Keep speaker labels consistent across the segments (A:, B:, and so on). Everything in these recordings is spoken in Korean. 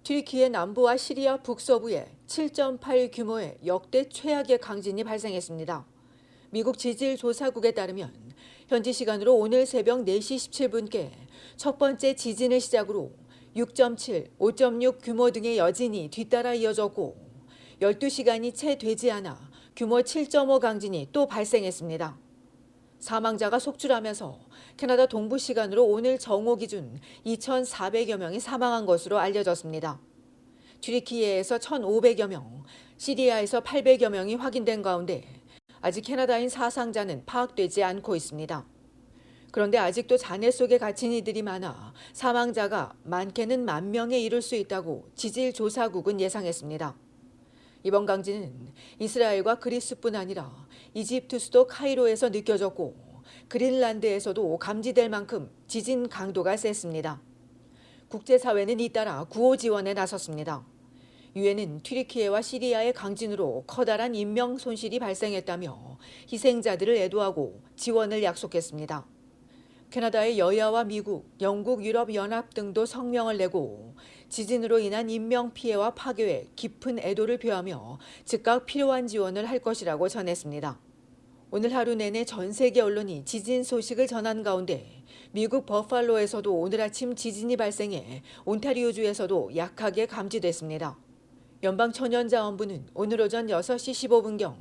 A: 튀르키예 남부와 시리아 북서부에 7.8 규모의 역대 최악의 강진이 발생했습니다. 미국 지질조사국에 따르면 현지 시간으로 오늘 새벽 4시 17분께 첫 번째 지진을 시작으로 6.7, 5.6 규모 등의 여진이 뒤따라 이어졌고 12시간이 채 되지 않아 규모 7.5 강진이 또 발생했습니다. 사망자가 속출하면서 캐나다 동부 시간으로 오늘 정오 기준 2,400여 명이 사망한 것으로 알려졌습니다. 튀르키예에서 1,500여 명, 시리아에서 800여 명이 확인된 가운데 아직 캐나다인 사상자는 파악되지 않고 있습니다. 그런데 아직도 잔해 속에 갇힌 이들이 많아 사망자가 많게는 10,000명에 이를 수 있다고 지질조사국은 예상했습니다. 이번 강진은 이스라엘과 그리스뿐 아니라 이집트 수도 카이로에서 느껴졌고 그린란드에서도 감지될 만큼 지진 강도가 셌습니다. 국제사회는 잇따라 구호 지원에 나섰습니다. 유엔은 튀르키예와 시리아의 강진으로 커다란 인명 손실이 발생했다며 희생자들을 애도하고 지원을 약속했습니다. 캐나다의 여야와 미국, 영국, 유럽연합 등도 성명을 내고 지진으로 인한 인명 피해와 파괴에 깊은 애도를 표하며 즉각 필요한 지원을 할 것이라고 전했습니다. 오늘 하루 내내 전 세계 언론이 지진 소식을 전한 가운데 미국 버팔로에서도 오늘 아침 지진이 발생해 온타리오주에서도 약하게 감지됐습니다. 연방천연자원부는 오늘 오전 6시 15분경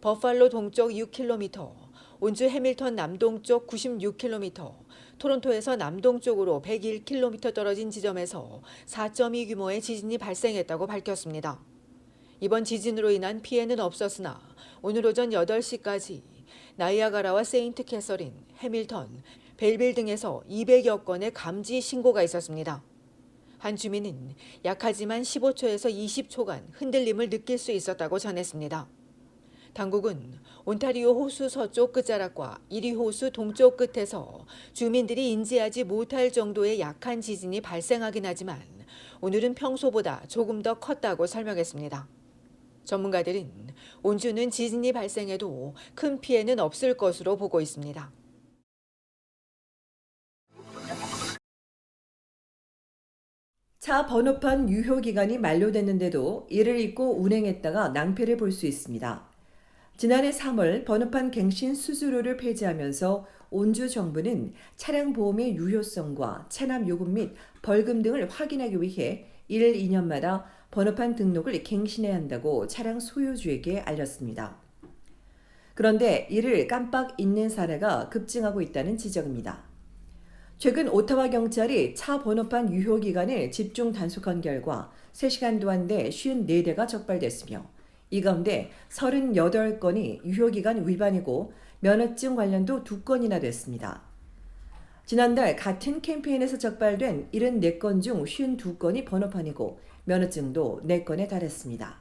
A: 버팔로 동쪽 6km, 온주 해밀턴 남동쪽 96km, 토론토에서 남동쪽으로 101km 떨어진 지점에서 4.2 규모의 지진이 발생했다고 밝혔습니다. 이번 지진으로 인한 피해는 없었으나 오늘 오전 8시까지 나이아가라와 세인트 캐서린, 해밀턴, 벨빌 등에서 200여 건의 감지 신고가 있었습니다. 한 주민은 약하지만 15초에서 20초간 흔들림을 느낄 수 있었다고 전했습니다. 당국은 온타리오 호수 서쪽 끝자락과 이리 호수 동쪽 끝에서 주민들이 인지하지 못할 정도의 약한 지진이 발생하긴 하지만 오늘은 평소보다 조금 더 컸다고 설명했습니다. 전문가들은 온주는 지진이 발생해도 큰 피해는 없을 것으로 보고 있습니다.
B: 차 번호판 유효 기간이 만료됐는데도 이를 잊고 운행했다가 낭패를 볼 수 있습니다. 지난해 3월 번호판 갱신 수수료를 폐지하면서 온주 정부는 차량 보험의 유효성과 체납 요금 및 벌금 등을 확인하기 위해 1, 2년마다 번호판 등록을 갱신해야 한다고 차량 소유주에게 알렸습니다. 그런데 이를 깜빡 잊는 사례가 급증하고 있다는 지적입니다. 최근 오타와 경찰이 차 번호판 유효 기간을 집중 단속한 결과 3시간도 안 돼 54대가 적발됐으며 이 가운데 38건이 유효기간 위반이고 면허증 관련도 2건이나 됐습니다. 지난달 같은 캠페인에서 적발된 74건 중 52건이 번호판이고 면허증도 4건에 달했습니다.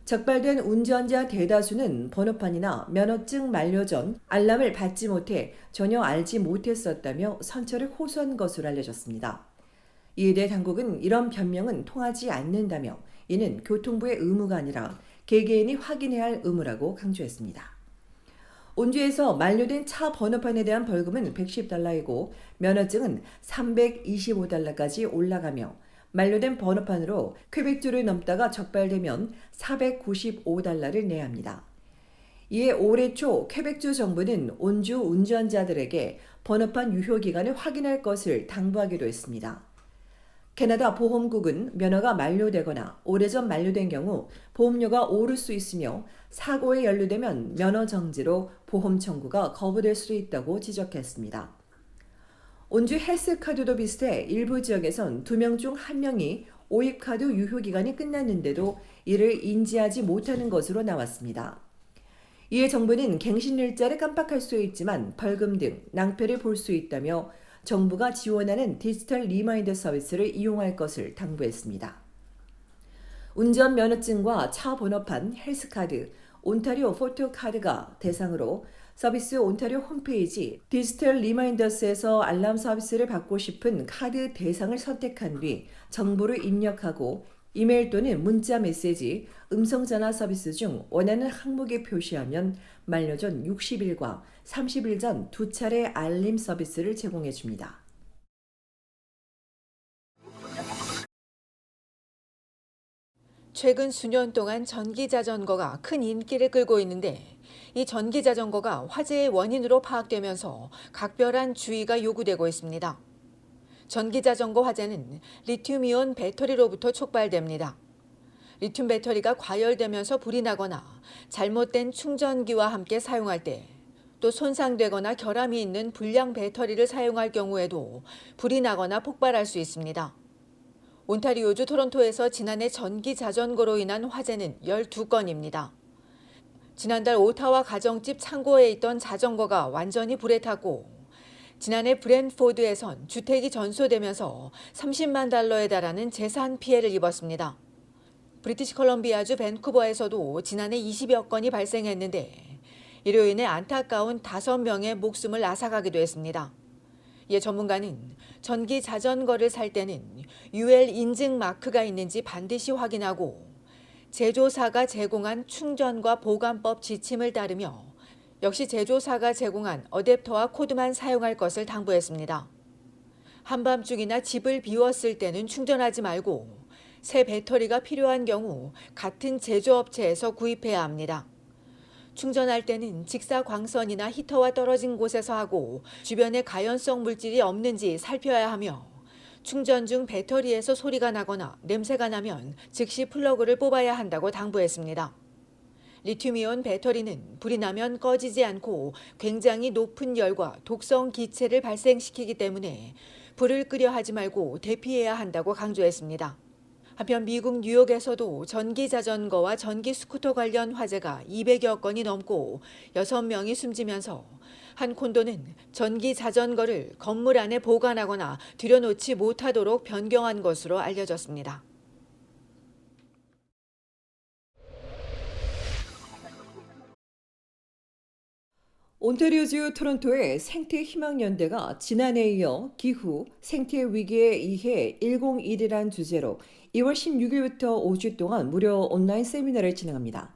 B: 적발된 운전자 대다수는 번호판이나 면허증 만료 전 알람을 받지 못해 전혀 알지 못했었다며 선처를 호소한 것으로 알려졌습니다. 이에 대해 당국은 이런 변명은 통하지 않는다며 이는 교통부의 의무가 아니라 개개인이 확인해야 할 의무라고 강조했습니다. 온주에서 만료된 차 번호판에 대한 벌금은 $110이고 면허증은 $325까지 올라가며 만료된 번호판으로 퀘벡주를 넘다가 적발되면 $495를 내야 합니다. 이에 올해 초 퀘벡주 정부는 온주 운전자들에게 번호판 유효 기간을 확인할 것을 당부하기도 했습니다. 캐나다 보험국은 면허가 만료되거나 오래전 만료된 경우 보험료가 오를 수 있으며 사고에 연루되면 면허 정지로 보험 청구가 거부될 수도 있다고 지적했습니다. 온주 헬스카드도 비슷해 일부 지역에선 2명 중 1명이 오입카드 유효기간이 끝났는데도 이를 인지하지 못하는 것으로 나왔습니다. 이에 정부는 갱신 일자를 깜빡할 수 있지만 벌금 등 낭패를 볼 수 있다며 정부가 지원하는 디지털 리마인더 서비스를 이용할 것을 당부했습니다. 운전면허증과 차 번호판, 헬스카드, 온타리오 포토카드가 대상으로 서비스 온타리오 홈페이지 디지털 리마인더스에서 알람 서비스를 받고 싶은 카드 대상을 선택한 뒤 정보를 입력하고 이메일 또는 문자 메시지, 음성전화 서비스 중 원하는 항목에 표시하면 만료 전 60일과 30일 전 2차례 알림 서비스를 제공해 줍니다.
A: 최근 수년 동안 전기 자전거가 큰 인기를 끌고 있는데 이 전기 자전거가 화재의 원인으로 파악되면서 각별한 주의가 요구되고 있습니다. 전기 자전거 화재는 리튬이온 배터리로부터 촉발됩니다. 리튬 배터리가 과열되면서 불이 나거나 잘못된 충전기와 함께 사용할 때, 또 손상되거나 결함이 있는 불량 배터리를 사용할 경우에도 불이 나거나 폭발할 수 있습니다. 온타리오주 토론토에서 지난해 전기 자전거로 인한 화재는 12건입니다. 지난달 오타와 가정집 창고에 있던 자전거가 완전히 불에 탔고, 지난해 브랜포드에선 주택이 전소되면서 30만 달러에 달하는 재산 피해를 입었습니다. 브리티시 컬럼비아주 밴쿠버에서도 지난해 20여 건이 발생했는데 이로 인해 안타까운 5명의 목숨을 앗아가기도 했습니다. 이에 전문가는 전기 자전거를 살 때는 UL 인증 마크가 있는지 반드시 확인하고 제조사가 제공한 충전과 보관법 지침을 따르며 역시 제조사가 제공한 어댑터와 코드만 사용할 것을 당부했습니다. 한밤중이나 집을 비웠을 때는 충전하지 말고 새 배터리가 필요한 경우 같은 제조업체에서 구입해야 합니다. 충전할 때는 직사광선이나 히터와 떨어진 곳에서 하고 주변에 가연성 물질이 없는지 살펴야 하며 충전 중 배터리에서 소리가 나거나 냄새가 나면 즉시 플러그를 뽑아야 한다고 당부했습니다. 리튬이온 배터리는 불이 나면 꺼지지 않고 굉장히 높은 열과 독성 기체를 발생시키기 때문에 불을 끄려 하지 말고 대피해야 한다고 강조했습니다. 한편 미국 뉴욕에서도 전기 자전거와 전기 스쿠터 관련 화재가 200여 건이 넘고 6명이 숨지면서 한 콘도는 전기 자전거를 건물 안에 보관하거나 들여놓지 못하도록 변경한 것으로 알려졌습니다.
B: 온타리오주 토론토의 생태희망연대가 지난해에 이어 기후, 생태 위기에 의해 101이란 주제로 2월 16일부터 5주 동안 무료 온라인 세미나를 진행합니다.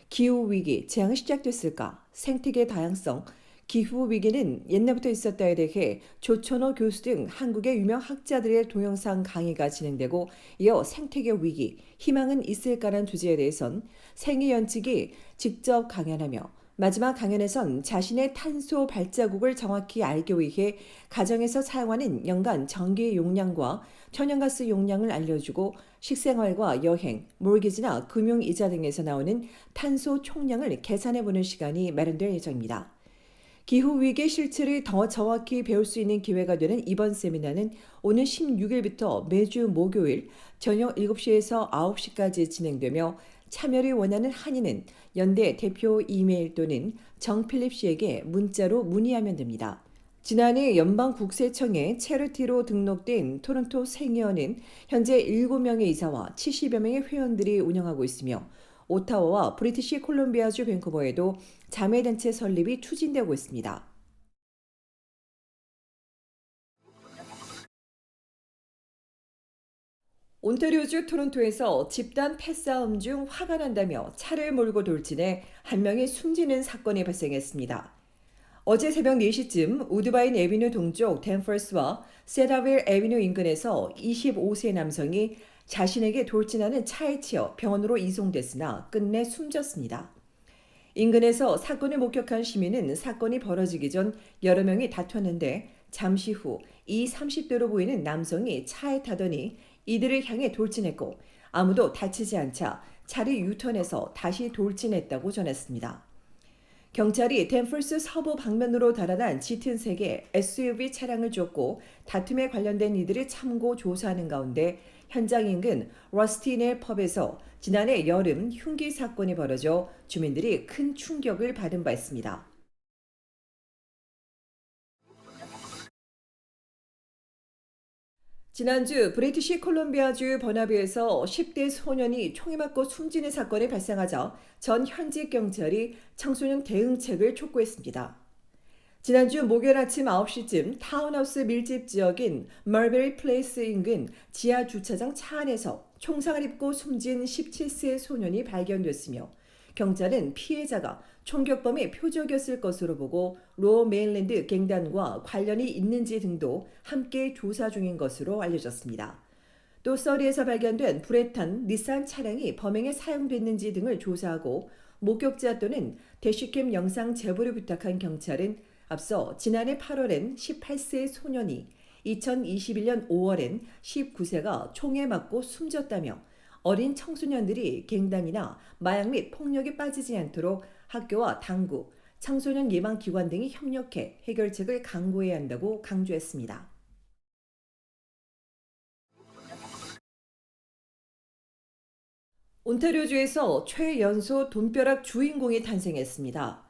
B: 기후위기, 재앙이 시작됐을까? 생태계 다양성, 기후위기는 옛날부터 있었다에 대해 조천호 교수 등 한국의 유명 학자들의 동영상 강의가 진행되고 이어 생태계 위기, 희망은 있을까라는 주제에 대해선 생이연칙이 직접 강연하며 마지막 강연에선 자신의 탄소 발자국을 정확히 알기 위해 가정에서 사용하는 연간 전기 용량과 천연가스 용량을 알려주고 식생활과 여행, 모기지나 금융이자 등에서 나오는 탄소 총량을 계산해보는 시간이 마련될 예정입니다. 기후위기 실체를 더 정확히 배울 수 있는 기회가 되는 이번 세미나는 오는 16일부터 매주 목요일 저녁 7시에서 9시까지 진행되며 참여를 원하는 한인은 연대 대표 이메일 또는 정필립 씨에게 문자로 문의하면 됩니다. 지난해 연방국세청에 체리티로 등록된 토론토 생의원은 현재 7명의 이사와 70여 명의 회원들이 운영하고 있으며 오타와와 브리티시 콜롬비아주 밴쿠버에도 자매단체 설립이 추진되고 있습니다. 온타리오주 토론토에서 집단 패싸움 중 화가 난다며 차를 몰고 돌진해 한 명이 숨지는 사건이 발생했습니다. 어제 새벽 4시쯤 우드바인 애비뉴 동쪽 댄퍼스와 세다빌 애비뉴 인근에서 25세 남성이 자신에게 돌진하는 차에 치여 병원으로 이송됐으나 끝내 숨졌습니다. 인근에서 사건을 목격한 시민은 사건이 벌어지기 전 여러 명이 다퉜는데 잠시 후 이 30대로 보이는 남성이 차에 타더니 이들을 향해 돌진했고 아무도 다치지 않자 차를 유턴해서 다시 돌진했다고 전했습니다. 경찰이 댄퍼스 서부 방면으로 달아난 짙은 색의 SUV 차량을 쫓고 다툼에 관련된 이들을 참고 조사하는 가운데 현장 인근 러스티넬 펍에서 지난해 여름 흉기 사건이 벌어져 주민들이 큰 충격을 받은 바 있습니다. 지난주 브리티시 콜롬비아주 버나비에서 10대 소년이 총에 맞고 숨지는 사건이 발생하자 전 현직 경찰이 청소년 대응책을 촉구했습니다. 지난주 목요일 아침 9시쯤 타운하우스 밀집 지역인 멀베리 플레이스 인근 지하 주차장 차 안에서 총상을 입고 숨진 17세 소년이 발견됐으며 경찰은 피해자가 총격범의 표적이었을 것으로 보고 로 메인랜드 갱단과 관련이 있는지 등도 함께 조사 중인 것으로 알려졌습니다. 또 서리에서 발견된 불에 탄 닛산 차량이 범행에 사용됐는지 등을 조사하고 목격자 또는 대시캠 영상 제보를 부탁한 경찰은 앞서 지난해 8월엔 18세 소년이 2021년 5월엔 19세가 총에 맞고 숨졌다며 어린 청소년들이 갱단이나 마약 및 폭력에 빠지지 않도록 학교와 당국, 청소년 예방기관 등이 협력해 해결책을 강구해야 한다고 강조했습니다. 온타리오주에서 최연소 돈벼락 주인공이 탄생했습니다.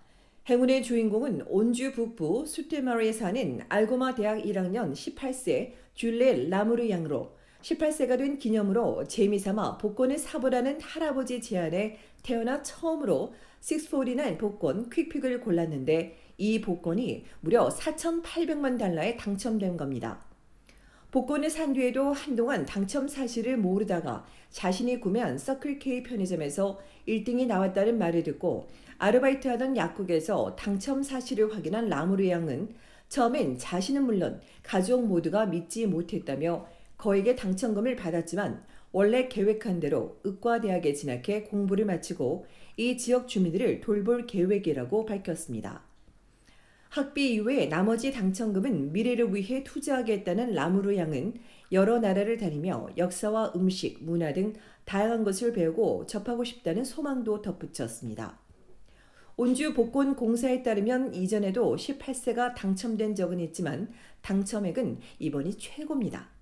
B: 행운의 주인공은 온주 북부 수테마리에 사는 알고마 대학 1학년 18세 줄레 라무르 양으로 18세가 된 기념으로 재미삼아 복권을 사보라는 할아버지 제안에 태어나 처음으로 649 복권 퀵픽을 골랐는데 이 복권이 무려 4,800만 달러에 당첨된 겁니다. 복권을 산 뒤에도 한동안 당첨 사실을 모르다가 자신이 구매한 서클K 편의점에서 1등이 나왔다는 말을 듣고 아르바이트하던 약국에서 당첨 사실을 확인한 라무르 양은 처음엔 자신은 물론 가족 모두가 믿지 못했다며 거액의 당첨금을 받았지만 원래 계획한 대로 의과대학에 진학해 공부를 마치고 이 지역 주민들을 돌볼 계획이라고 밝혔습니다. 학비 이외에 나머지 당첨금은 미래를 위해 투자하겠다는 라무르 양은 여러 나라를 다니며 역사와 음식, 문화 등 다양한 것을 배우고 접하고 싶다는 소망도 덧붙였습니다. 온주 복권 공사에 따르면 이전에도 18세가 당첨된 적은 있지만 당첨액은 이번이 최고입니다.